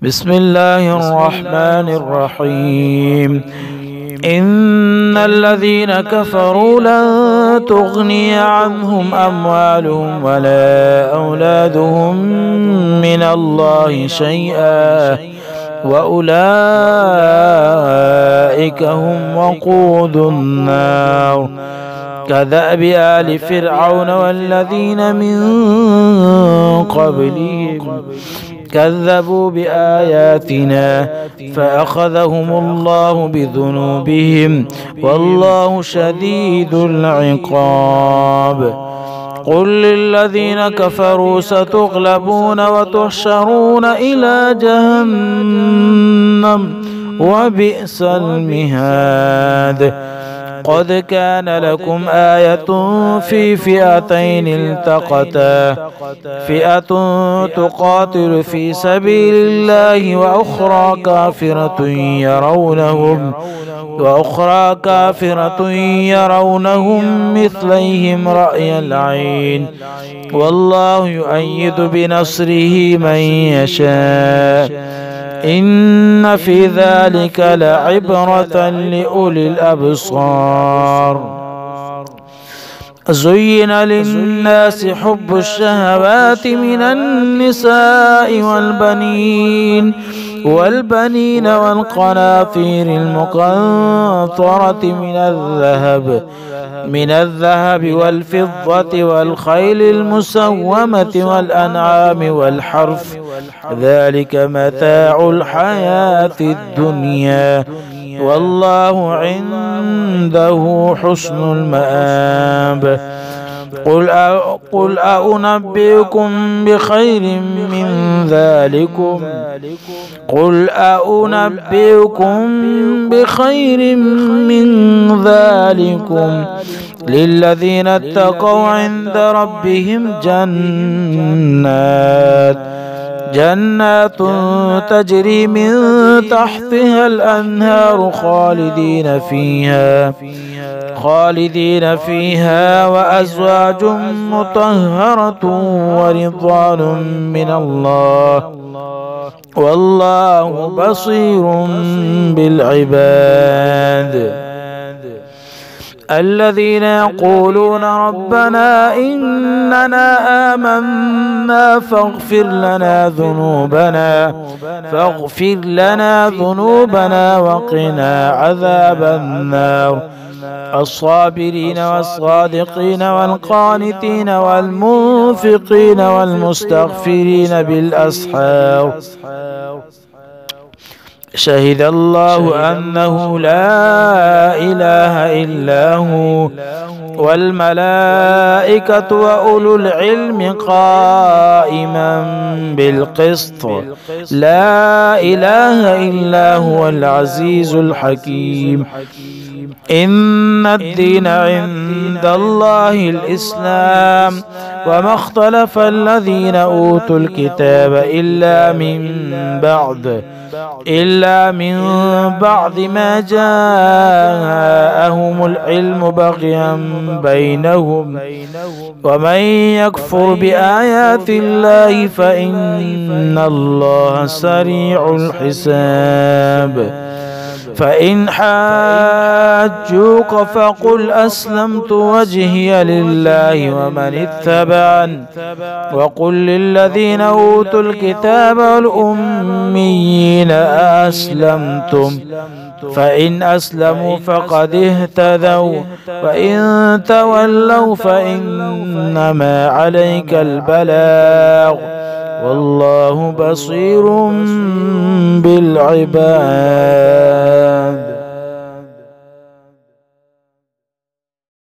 بسم الله الرحمن الرحيم. إن الذين كفروا لن تغني عنهم أموالهم ولا أولادهم من الله شيئا وأولئك هم وقود النار. كدأب آل فرعون والذين من قبلهم كذبوا بآياتنا فأخذهم الله بذنوبهم والله شديد العقاب. قل للذين كفروا ستغلبون وتحشرون إلى جهنم وبئس المهاد. قد كان لكم آية في فئتين التقتا، فئة تقاتل في سبيل الله وأخرى كافرة يرونهم مثليهم رأي العين والله يؤيد بنصره من يشاء. إن في ذلك لعبرة لأولي الأبصار. زين للناس حب الشهوات من النساء والبنين والقناطير المقنطرة من الذهب والفضة والخيل المسومة والأنعام والحرث، ذلك متاع الحياة الدنيا والله عنده حسن المآب. قل أنبئكم بخير من ذلكم للذين اتقوا عند ربهم جنات تجري من تحتها الأنهار خالدين فيها وأزواج مطهرة ورضوان من الله والله بصير بالعباد. الذين يقولون ربنا إننا آمنا فاغفر لنا ذنوبنا وقنا عذاب النار. الصابرين والصادقين والقانتين والمنفقين والمستغفرين بالأسحار. شهد الله أنه لا إله إلا هو والملائكة وأولو العلم قائما بالقسط. لا إله إلا هو العزيز الحكيم. إن الدين عند الله الإسلام وما اختلف الذين أوتوا الكتاب إلا من بعد ما جاءهم العلم بغيا بينهم ومن يكفر بآيات الله فإن الله سريع الحساب. فإن حاجوك فقل أسلمت وجهي لله ومن اتبعني وقل للذين أوتوا الكتاب والأميين أسلمتم فإن أسلموا فقد اهتدوا وإن تولوا فإنما عليك البلاغ والله بصير بالعباد.